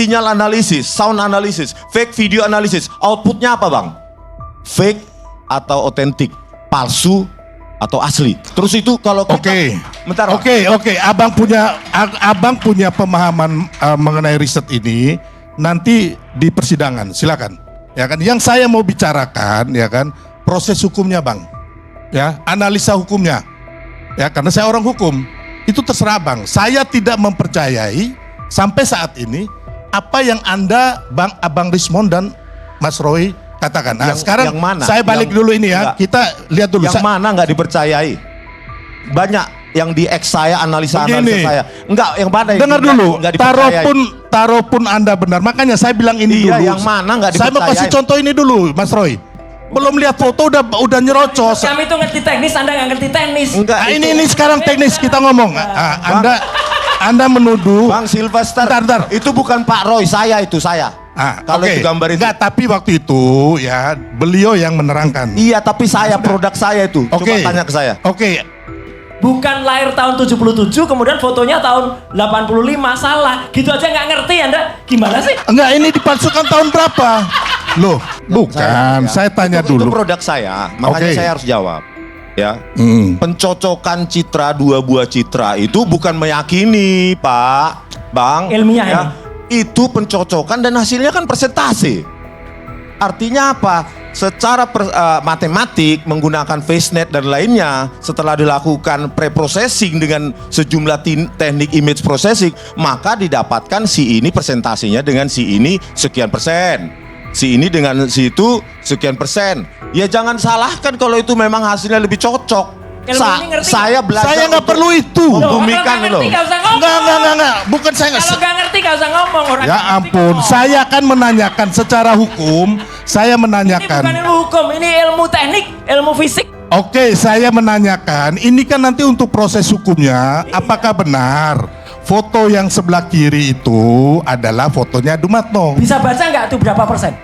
Sinyal analisis, sound analisis, fake video analisis, outputnya apa bang? Fake atau otentik, palsu atau asli. Terus itu kalau kita, bentar, Oke, abang punya pemahaman mengenai riset ini nanti di persidangan, silakan. Ya kan, yang saya mau bicarakan ya kan proses hukumnya bang, ya analisa hukumnya, ya karena saya orang hukum, itu terserah bang. Saya tidak mempercayai sampai saat ini apa yang Anda, Abang Rismond dan Mas Roy katakan. Nah, sekarang yang mana? Saya balik dulu ini ya. Kita lihat dulu. Yang mana nggak dipercayai? Banyak yang di X saya, analisa saya. Enggak, yang mana? Dengar dulu. Nggak Taruh pun Anda benar. Makanya saya bilang ini dulu. Yang mana nggak dipercayai? Saya mau kasih contoh ini dulu, Mas Roy. Belum lihat foto udah nyerocos. Kami tuh ngerti teknis, Anda nggak ngerti teknis. Enggak. Nah, ini sekarang teknis kita ngomong. Anda menuduh Bang Sylvester. Bentar. Itu bukan Pak Roy, saya. Kalau itu gambar itu. Enggak, tapi waktu itu ya beliau yang menerangkan. Iya, tapi produk saya itu. Coba tanya ke saya. Bukan lahir tahun 77, kemudian fotonya tahun 85, salah. Gitu aja nggak ngerti Anda. Gimana sih? Enggak, ini dipalsukan tahun berapa? Loh, bukan. Saya tanya dulu. Itu produk saya, makanya saya harus jawab. Ya, pencocokan citra, 2 buah citra itu bukan meyakini, Pak, Bang. Ilmiah ya. Itu pencocokan dan hasilnya kan persentase. Artinya apa? Secara matematik menggunakan FaceNet dan lainnya, setelah dilakukan pre-processing dengan sejumlah teknik image processing, maka didapatkan si ini presentasinya dengan si ini sekian persen, si ini dengan si itu sekian persen. Ya jangan salahkan kalau itu memang hasilnya lebih cocok. Saya belajar. Saya nggak perlu itu. Membumikan loh. Enggak. Bukan saya nggak. Kalau nggak ngerti nggak usah ngomong. Orang ya ampun, saya akan menanyakan secara hukum. Saya menanyakan. Ini bukan ilmu hukum, ini ilmu teknik, ilmu fisik. Oke, saya menanyakan. Ini kan nanti untuk proses hukumnya. Apakah benar foto yang sebelah kiri itu adalah fotonya Dumatno? Bisa baca nggak tuh berapa persen?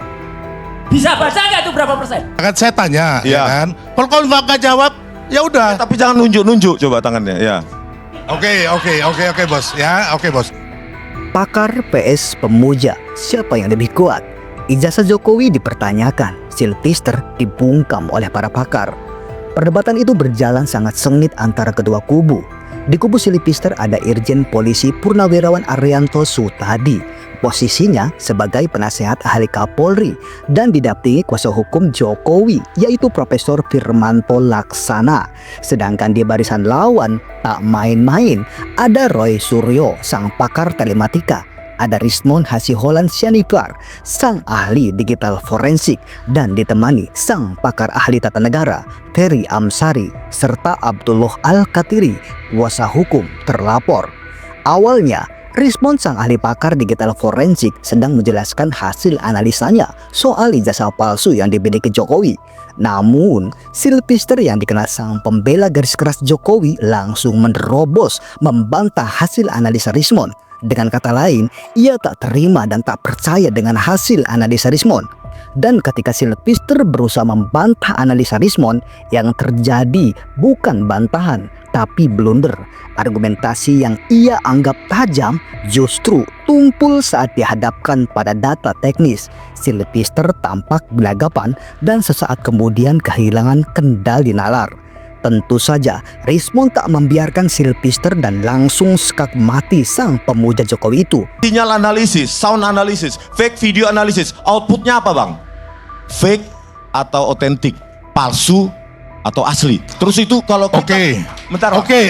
Bisa baca nggak tuh berapa persen? Akan saya tanya, ya kan? Kalau nggak jawab, ya udah. Tapi jangan nunjuk-nunjuk coba tangannya, ya. Oke, bos. Ya, oke, bos. Pakar PS pemuja, siapa yang lebih kuat? Ijazah Jokowi dipertanyakan, Sylvester dibungkam oleh para pakar. Perdebatan itu berjalan sangat sengit antara kedua kubu. Di kubu Sylvester ada Irjen Polisi Purnawirawan Arianto Sutadi. Posisinya sebagai penasehat ahli Kapolri dan didampingi kuasa hukum Jokowi, yaitu Profesor Firmanto Laksana. Sedangkan di barisan lawan tak main-main, ada Roy Suryo, sang pakar telematika. Ada Rismond Hasiholan Sianipar, sang ahli digital forensik, dan ditemani sang pakar ahli tata negara, Ferry Amsari, serta Abdullah Al-Katiri, kuasa hukum terlapor. Awalnya, Rismond sang ahli pakar digital forensik sedang menjelaskan hasil analisanya soal ijazah palsu yang dimiliki Jokowi. Namun, Sylvester yang dikenal sang pembela garis keras Jokowi langsung menerobos membantah hasil analisa Rismond. Dengan kata lain, ia tak terima dan tak percaya dengan hasil analisa Rismond. Dan ketika Sylvester berusaha membantah analisa Rismond, yang terjadi bukan bantahan, tapi blunder. Argumentasi yang ia anggap tajam justru tumpul saat dihadapkan pada data teknis. Sylvester tampak gelagapan dan sesaat kemudian kehilangan kendali nalar. Tentu saja, Rismond tak membiarkan Sylvester dan langsung sekak mati sang pemuja Jokowi itu. Sinyal analisis, sound analisis, fake video analisis, outputnya apa bang? Fake atau otentik, palsu atau asli. Terus itu kalau kita, bentar. Oke.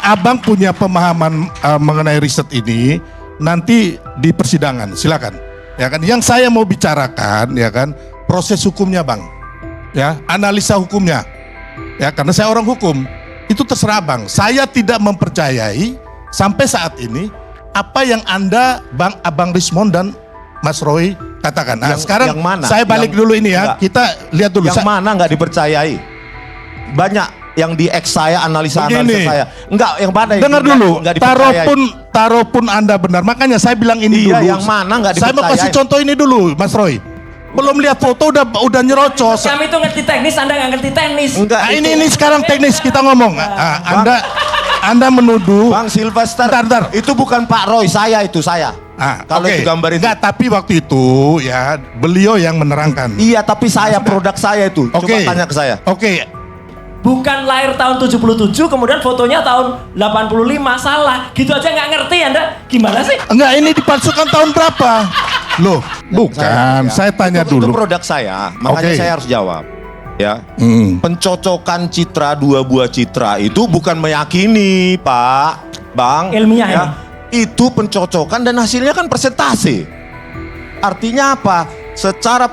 Abang punya pemahaman mengenai riset ini nanti di persidangan, silakan. Ya kan, yang saya mau bicarakan ya kan proses hukumnya bang, ya analisa hukumnya. Ya karena saya orang hukum, itu terserah bang. Saya tidak mempercayai sampai saat ini apa yang Anda, Abang Rismond dan Mas Roy katakan. Nah, sekarang saya balik dulu ini ya. Kita lihat dulu. Yang mana nggak dipercayai? Banyak yang di X saya, analisa saya. Enggak, yang mana? Dengar dulu. Taruh pun Anda benar. Makanya saya bilang ini dulu. Yang mana nggak dipercayai? Saya mau kasih contoh ini dulu, Mas Roy. Belum lihat foto udah nyerocos. Kami tuh ngerti teknis, Anda nggak ngerti teknis. Enggak, ini sekarang teknis kita ngomong. Anda menuduh Bang Sylvester. Bentar. Itu bukan Pak Roy, saya. Kalau oke. itu gambar itu. Enggak, tapi waktu itu ya beliau yang menerangkan. Iya, tapi saya produk saya itu. Coba Oke. tanya ke saya. Oke, Bukan lahir tahun 77 kemudian fotonya tahun 85 salah. Gitu aja nggak ngerti Anda. Gimana sih? enggak, ini dipalsukan tahun berapa? Loh, bukan. Saya tanya Itu dulu. produk saya, makanya Oke. saya harus jawab. Ya. Hmm. Pencocokan citra dua buah citra itu bukan meyakini, Pak, Bang. Ilmiah ya? Itu pencocokan dan hasilnya kan persentase. Artinya apa? Secara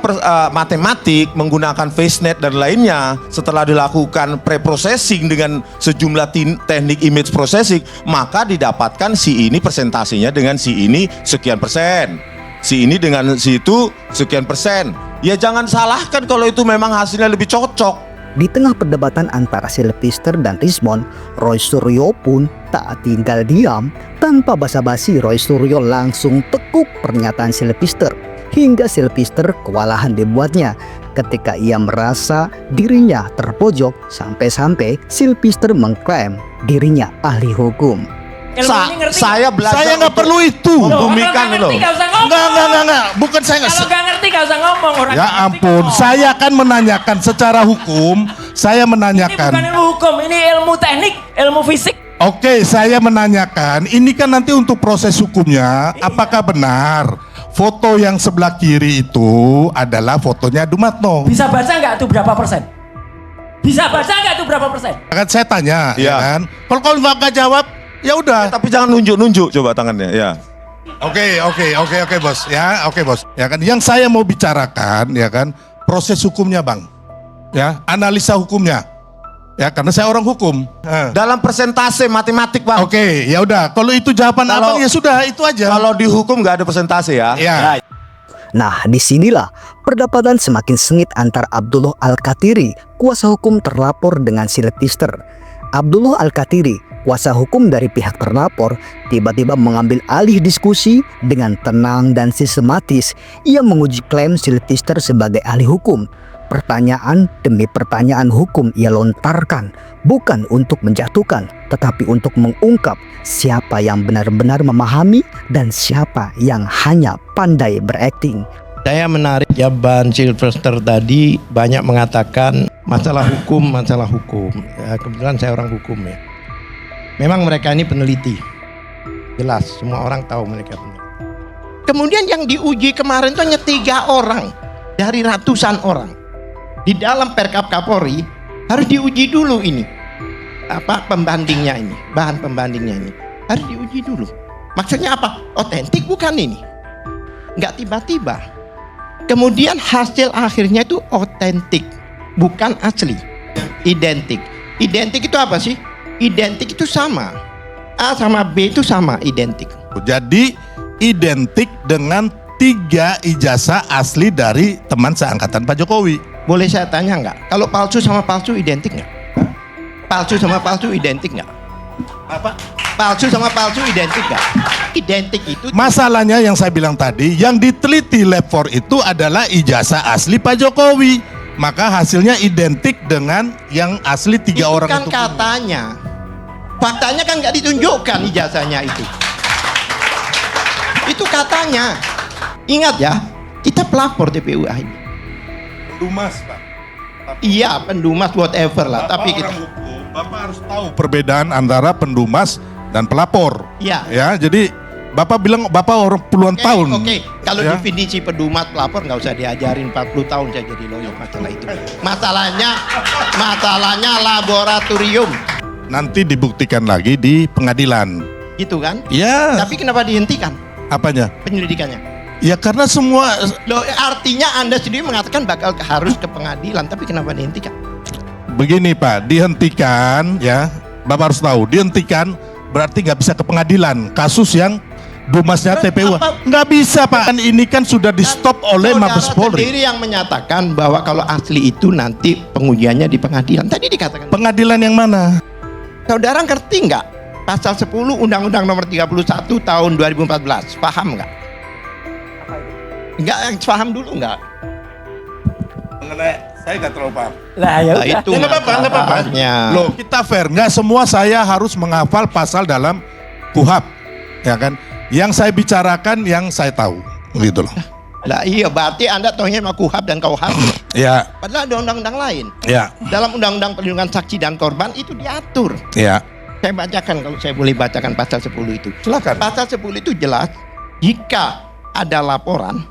matematik menggunakan FaceNet dan lainnya, setelah dilakukan pre-processing dengan sejumlah teknik image processing, maka didapatkan si ini persentasenya dengan si ini sekian persen, si ini dengan si itu sekian persen. Ya jangan salahkan kalau itu memang hasilnya lebih cocok. Di tengah perdebatan antara Silvester dan Rismond, Roy Suryo pun tak tinggal diam. Tanpa basa-basi, Roy Suryo langsung tekuk pernyataan Silvester. Hingga Silvester kewalahan dibuatnya ketika ia merasa dirinya terpojok, sampai-sampai Silvester mengklaim dirinya ahli hukum. Ilmu ini ngerti Saya Saya belajar nggak perlu itu. Loh, kalau membumikan nggak loh. ngerti nggak usah ngomong. Enggak. Bukan saya nggak. Kalau nggak ngerti nggak usah ngomong. Orang Ya nggak ngerti ampun, ngomong. saya akan menanyakan secara hukum. Saya Ini bukan menanyakan. ilmu hukum, ini ilmu teknik, ilmu fisik. Oke, saya menanyakan. Ini kan nanti untuk proses hukumnya. Apakah benar foto yang sebelah kiri itu adalah fotonya Dumatno? Bisa baca nggak tuh berapa persen? Bisa baca nggak tuh berapa persen? Kan saya tanya, Iya. ya kan? Kalau nggak jawab, ya udah. Tapi jangan nunjuk-nunjuk coba tangannya, ya. Oke, bos. Ya, oke, bos. Ya kan, yang saya mau bicarakan, ya kan, proses hukumnya, Bang. Ya, analisa hukumnya. Ya, karena saya orang hukum. Dalam persentase matematik, Bang. Oke, ya udah. Kalau itu jawaban Kalau- abang ya sudah, itu aja. Kalau di hukum nggak ada persentase ya. Ya. Nah, disinilah perdebatan semakin sengit antara Abdullah Al-Katiri, kuasa hukum terlapor, dengan Silvester. Abdullah Al-Katiri, kuasa hukum dari pihak terlapor, tiba-tiba mengambil alih diskusi dengan tenang dan sistematis. Ia menguji klaim Silvester sebagai ahli hukum. Pertanyaan demi pertanyaan hukum ia lontarkan, bukan untuk menjatuhkan, tetapi untuk mengungkap siapa yang benar-benar memahami dan siapa yang hanya pandai berakting. Saya menarik jawaban Silvester tadi, banyak mengatakan masalah hukum. Ya, kebetulan saya orang hukum ya. Memang mereka ini peneliti. Jelas, semua orang tahu mereka peneliti. Kemudian yang diuji kemarin itu hanya 3 orang dari ratusan orang. Di dalam Perkap Kapolri harus diuji dulu ini. Pembandingnya ini, bahan pembandingnya ini. Harus diuji dulu. Maksudnya apa? Otentik bukan ini? Nggak tiba-tiba. Kemudian hasil akhirnya itu otentik, bukan asli. Identik. Identik itu apa sih? Identik itu sama. A sama B itu sama, identik. Jadi identik dengan 3 ijazah asli dari teman seangkatan Pak Jokowi. Boleh saya tanya nggak? Kalau palsu sama palsu identik nggak? Palsu sama palsu identik nggak? Apa? Palsu sama palsu identik nggak? Identik itu Masalahnya yang saya bilang tadi, yang diteliti Lab 4 itu adalah ijazah asli Pak Jokowi. Maka hasilnya identik dengan yang asli 3 orang kan itu. katanya. Faktanya kan nggak ditunjukkan ijazahnya itu. Itu katanya. Ingat ya, kita pelapor TPUA ini. Pendumas, Pak. Iya, pendumas whatever lah. Bapak Tapi orang kita, hukum, Bapak harus tahu perbedaan antara pendumas dan pelapor. Iya. Ya, jadi Bapak bilang Bapak orang puluhan tahun. Oke, kalau Ya. definisi pendumas pelapor nggak usah diajarin 40 tahun saya jadi lawyer masalah itu. Masalahnya laboratorium, Nanti dibuktikan lagi di pengadilan. gitu kan? Ya, Tapi kenapa dihentikan apanya? penyelidikannya? Ya karena semua Loh, artinya Anda sendiri mengatakan bakal harus ke pengadilan, tapi kenapa dihentikan? begini Pak, dihentikan ya. Bapak harus tahu, dihentikan berarti nggak bisa ke pengadilan. Kasus yang dumasnya TPU nggak bisa Pak. Kan ini kan sudah di stop oleh Saudara Mabes Polri. sendiri yang menyatakan bahwa kalau asli itu nanti pengujiannya di pengadilan. Tadi dikatakan. Pengadilan yang mana? Saudara ngerti nggak? Pasal 10 Undang-Undang Nomor 31 Tahun 2014. Paham nggak? Nggak, paham dulu nggak? Mengenai saya nggak terlalu paham. Lah ya Nah, udah. itu Nggak apa-apa, nggak apa-apa. masalahnya. Loh, kita fair. Nggak semua saya harus menghafal pasal dalam KUHAP, ya kan? Yang saya bicarakan yang saya tahu, gitu loh. Lah iya, berarti Anda tahunya sama KUHAP dan KUHAP. Ya, Padahal ada undang-undang lain. ya, Dalam Undang-Undang Perlindungan Saksi dan Korban itu diatur. ya. Saya bacakan, kalau saya boleh bacakan pasal 10 itu. Silakan. Pasal 10 itu jelas, jika ada laporan,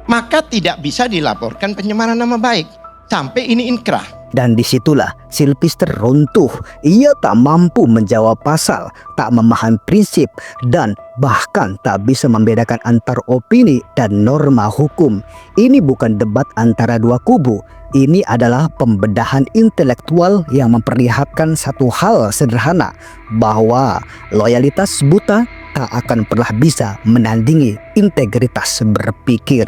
maka tidak bisa dilaporkan pencemaran nama baik sampai ini inkrah. Dan disitulah Silvester runtuh. Ia tak mampu menjawab pasal, tak memahami prinsip, dan bahkan tak bisa membedakan antar opini dan norma hukum. Ini bukan debat antara dua kubu. Ini adalah pembedahan intelektual yang memperlihatkan satu hal sederhana, bahwa loyalitas buta tak akan pernah bisa menandingi integritas berpikir.